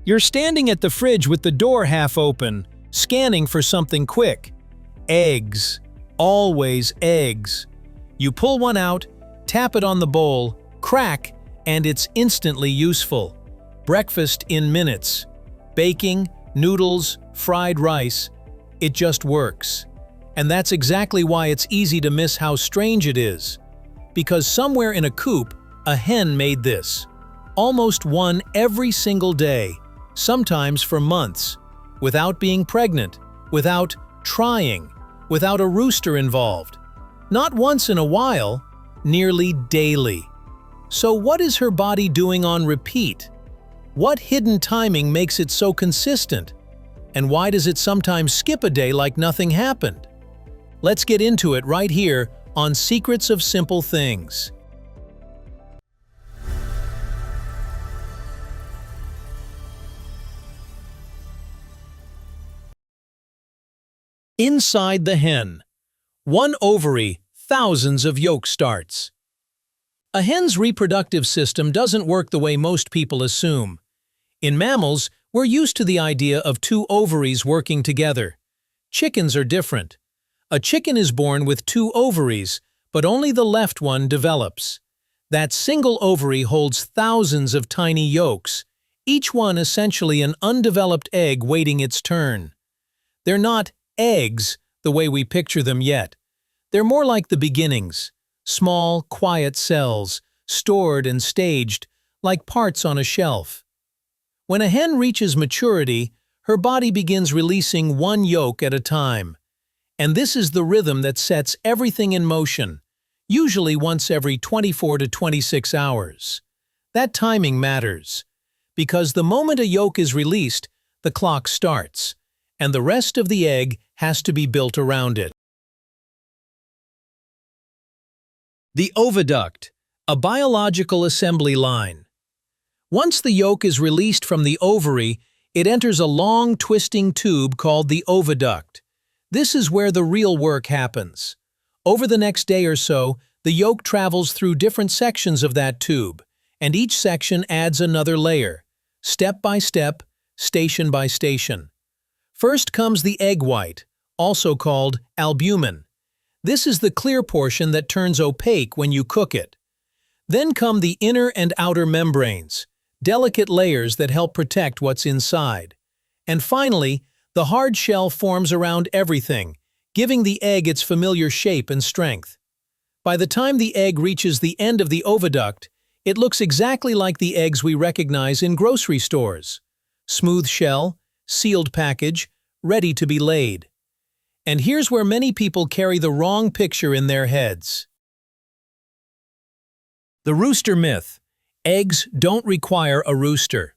You're standing at the fridge with the door half open, scanning for something quick. Eggs. Always eggs. You pull one out, tap it on the bowl, crack, and it's instantly useful. Breakfast in minutes. Baking, noodles, fried rice. It just works. And that's exactly why it's easy to miss how strange it is. Because somewhere in a coop, a hen made this. Almost one every single day, sometimes for months, without being pregnant, without trying, without a rooster involved. Not once in a while, nearly daily. So what is her body doing on repeat? What hidden timing makes it so consistent? And why does it sometimes skip a day like nothing happened? Let's get into it right here on Secrets of Simple Things. Inside the hen. One ovary, thousands of yolk starts. A hen's reproductive system doesn't work the way most people assume. In mammals, we're used to the idea of two ovaries working together. Chickens are different. A chicken is born with two ovaries, but only the left one develops. That single ovary holds thousands of tiny yolks, each one essentially an undeveloped egg waiting its turn. They're not eggs the way we picture them yet. They're more like the beginnings, small, quiet cells, stored and staged like parts on a shelf. When a hen reaches maturity, her body begins releasing one yolk at a time. And this is the rhythm that sets everything in motion, usually once every 24 to 26 hours. That timing matters, because the moment a yolk is released, the clock starts, and the rest of the egg has to be built around it. The oviduct, a biological assembly line. Once the yolk is released from the ovary, it enters a long, twisting tube called the oviduct. This is where the real work happens. Over the next day or so, the yolk travels through different sections of that tube, and each section adds another layer, step by step, station by station. First comes the egg white, also called albumin. This is the clear portion that turns opaque when you cook it. Then come the inner and outer membranes, delicate layers that help protect what's inside. And finally, the hard shell forms around everything, giving the egg its familiar shape and strength. By the time the egg reaches the end of the oviduct, it looks exactly like the eggs we recognize in grocery stores. Smooth shell, sealed package, ready to be laid. And here's where many people carry the wrong picture in their heads. The rooster myth. Eggs don't require a rooster.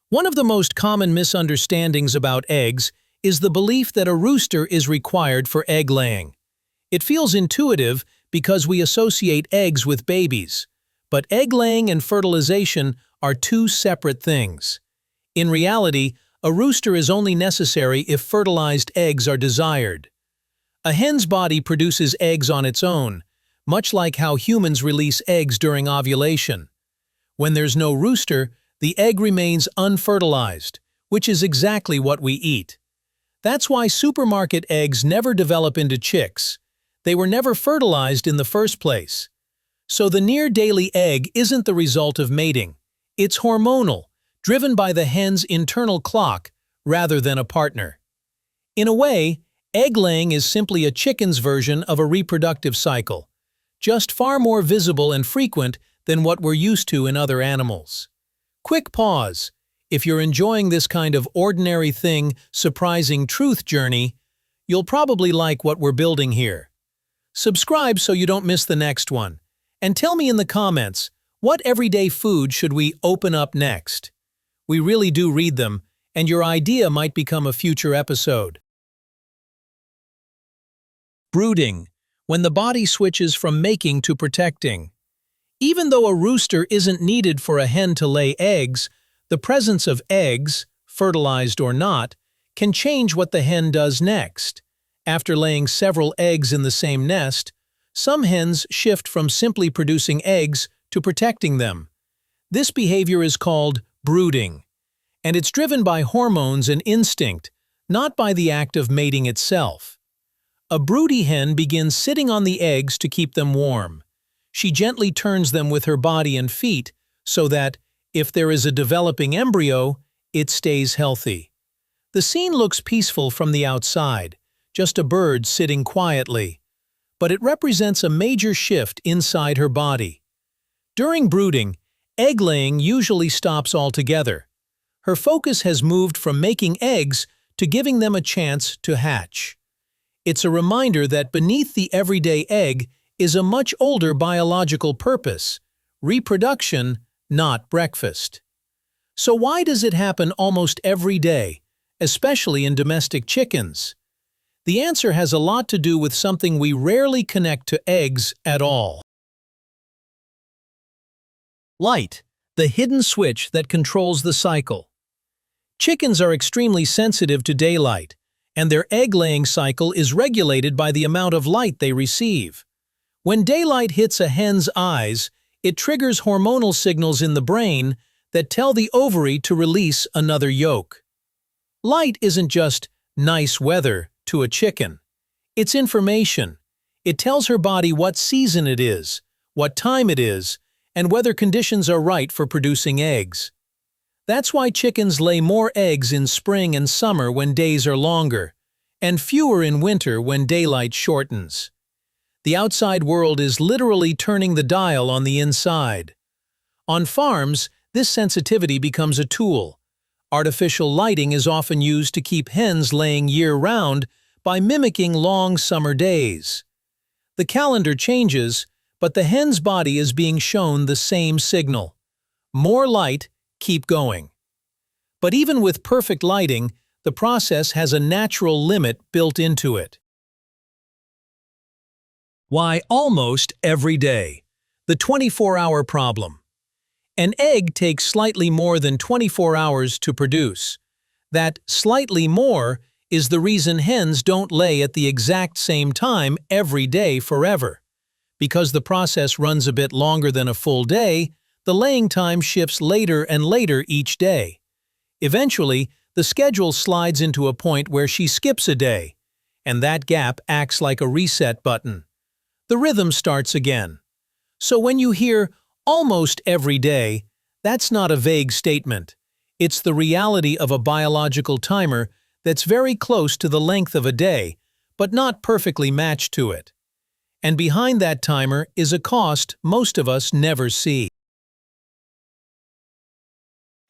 One of the most common misunderstandings about eggs is the belief that a rooster is required for egg laying. It feels intuitive because we associate eggs with babies, but egg laying and fertilization are two separate things. In reality, a rooster is only necessary if fertilized eggs are desired. A hen's body produces eggs on its own, much like how humans release eggs during ovulation. When there's no rooster, the egg remains unfertilized, which is exactly what we eat. That's why supermarket eggs never develop into chicks. They were never fertilized in the first place. So the near-daily egg isn't the result of mating. It's hormonal, driven by the hen's internal clock rather than a partner. In a way, egg-laying is simply a chicken's version of a reproductive cycle, just far more visible and frequent than what we're used to in other animals. Quick pause. If you're enjoying this kind of ordinary thing, surprising truth journey, you'll probably like what we're building here. Subscribe so you don't miss the next one. And tell me in the comments, what everyday food should we open up next? We really do read them, and your idea might become a future episode. Brooding, when the body switches from making to protecting. Even though a rooster isn't needed for a hen to lay eggs, the presence of eggs, fertilized or not, can change what the hen does next. After laying several eggs in the same nest, some hens shift from simply producing eggs to protecting them. This behavior is called brooding. and it's driven by hormones and instinct, not by the act of mating itself. A broody hen begins sitting on the eggs to keep them warm. She gently turns them with her body and feet so that, if there is a developing embryo, it stays healthy. The scene looks peaceful from the outside, just a bird sitting quietly. But it represents a major shift inside her body. During brooding, egg-laying usually stops altogether. Her focus has moved from making eggs to giving them a chance to hatch. It's a reminder that beneath the everyday egg is a much older biological purpose: reproduction, not breakfast. So why does it happen almost every day, especially in domestic chickens? The answer has a lot to do with something we rarely connect to eggs at all. Light, the hidden switch that controls the cycle. Chickens are extremely sensitive to daylight, and their egg-laying cycle is regulated by the amount of light they receive. When daylight hits a hen's eyes, it triggers hormonal signals in the brain that tell the ovary to release another yolk. Light isn't just nice weather to a chicken. It's information. It tells her body what season it is, what time it is, and whether conditions are right for producing eggs. That's why chickens lay more eggs in spring and summer when days are longer, and fewer in winter when daylight shortens. The outside world is literally turning the dial on the inside. On farms, this sensitivity becomes a tool. Artificial lighting is often used to keep hens laying year-round by mimicking long summer days. The calendar changes, but the hen's body is being shown the same signal. More light, keep going. But even with perfect lighting, the process has a natural limit built into it. Why almost every day? The 24-hour problem. An egg takes slightly more than 24 hours to produce. That slightly more is the reason hens don't lay at the exact same time every day forever. Because the process runs a bit longer than a full day, the laying time shifts later and later each day. Eventually, the schedule slides into a point where she skips a day, and that gap acts like a reset button. The rhythm starts again. So when you hear almost every day, that's not a vague statement. It's the reality of a biological timer that's very close to the length of a day, but not perfectly matched to it. And behind that timer is a cost most of us never see.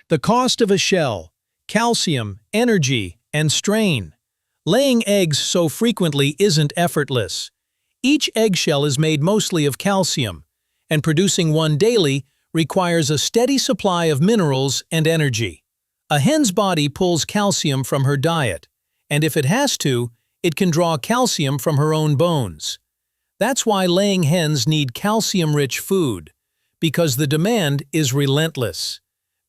The cost of a shell: calcium, energy, and strain. Laying eggs so frequently isn't effortless. Each eggshell is made mostly of calcium, and producing one daily requires a steady supply of minerals and energy. A hen's body pulls calcium from her diet, and if it has to, it can draw calcium from her own bones. That's why laying hens need calcium-rich food, because the demand is relentless.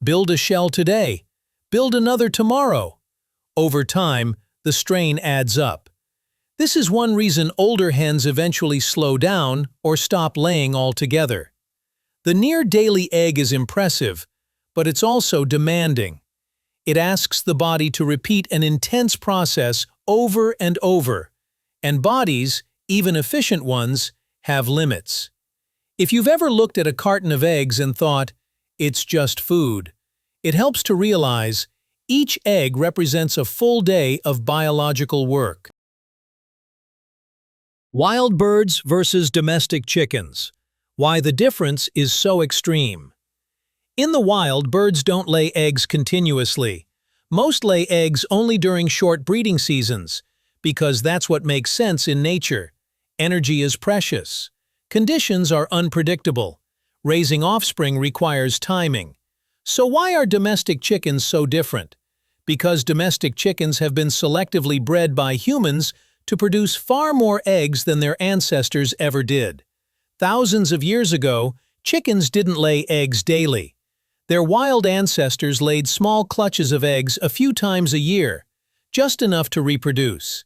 Build a shell today, build another tomorrow. Over time, the strain adds up. This is one reason older hens eventually slow down or stop laying altogether. The near-daily egg is impressive, but it's also demanding. It asks the body to repeat an intense process over and over, and bodies, even efficient ones, have limits. If you've ever looked at a carton of eggs and thought, "It's just food," it helps to realize each egg represents a full day of biological work. Wild birds versus domestic chickens. Why the difference is so extreme. In the wild, birds don't lay eggs continuously. Most lay eggs only during short breeding seasons, because that's what makes sense in nature. Energy is precious. Conditions are unpredictable. Raising offspring requires timing. So why are domestic chickens so different? Because domestic chickens have been selectively bred by humans to produce far more eggs than their ancestors ever did. Thousands of years ago, chickens didn't lay eggs daily. Their wild ancestors laid small clutches of eggs a few times a year, just enough to reproduce.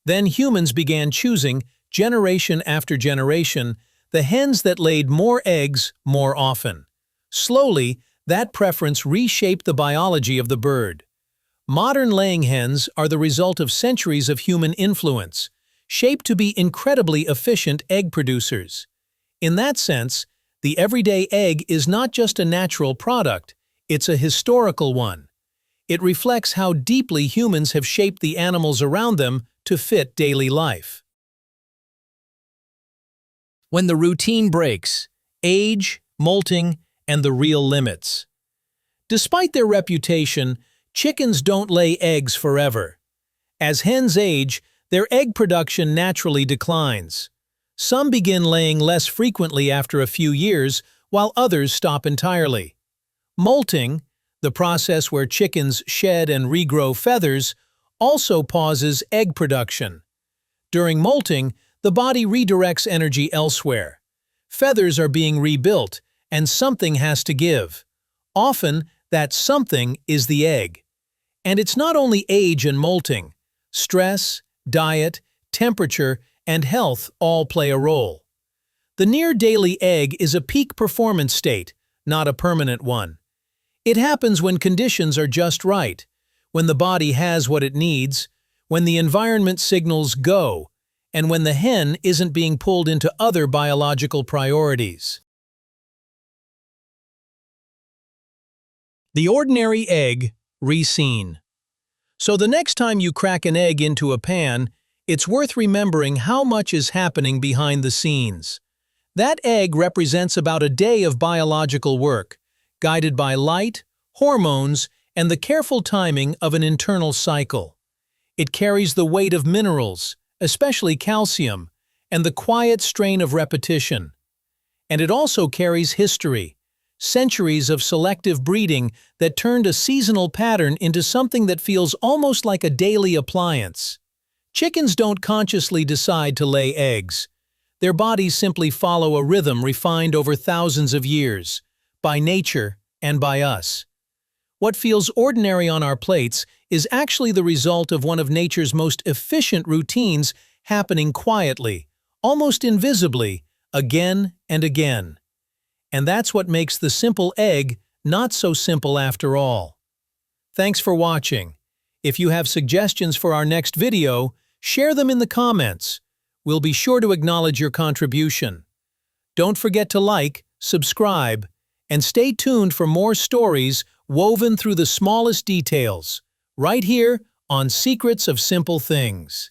Then humans began choosing, generation after generation, the hens that laid more eggs more often. Slowly, That preference reshaped the biology of the bird. Modern laying hens are the result of centuries of human influence, shaped to be incredibly efficient egg producers. In that sense, the everyday egg is not just a natural product, it's a historical one. It reflects how deeply humans have shaped the animals around them to fit daily life. When the routine breaks, age, molting, and the real limits. Despite their reputation, chickens don't lay eggs forever. As hens age, their egg production naturally declines. Some begin laying less frequently after a few years, while others stop entirely. Molting, the process where chickens shed and regrow feathers, also pauses egg production. During molting, the body redirects energy elsewhere. Feathers are being rebuilt, and something has to give. Often, that something is the egg. And it's not only age and molting. Stress, diet, temperature, and health all play a role. The near-daily egg is a peak performance state, not a permanent one. It happens when conditions are just right, when the body has what it needs, when the environment signals go, and when the hen isn't being pulled into other biological priorities. The ordinary egg, reseen. So the next time you crack an egg into a pan, it's worth remembering how much is happening behind the scenes. That egg represents about a day of biological work, guided by light, hormones, and the careful timing of an internal cycle. It carries the weight of minerals, especially calcium, and the quiet strain of repetition. And it also carries history, centuries of selective breeding that turned a seasonal pattern into something that feels almost like a daily appliance. Chickens don't consciously decide to lay eggs. Their bodies simply follow a rhythm refined over thousands of years, by nature and by us. What feels ordinary on our plates is actually the result of one of nature's most efficient routines happening quietly, almost invisibly, again and again. And that's what makes the simple egg not so simple after all. Thanks for watching. If you have suggestions for our next video, share them in the comments. We'll be sure to acknowledge your contribution. Don't forget to like, subscribe, and stay tuned for more stories woven through the smallest details, right here on Secrets of Simple Things.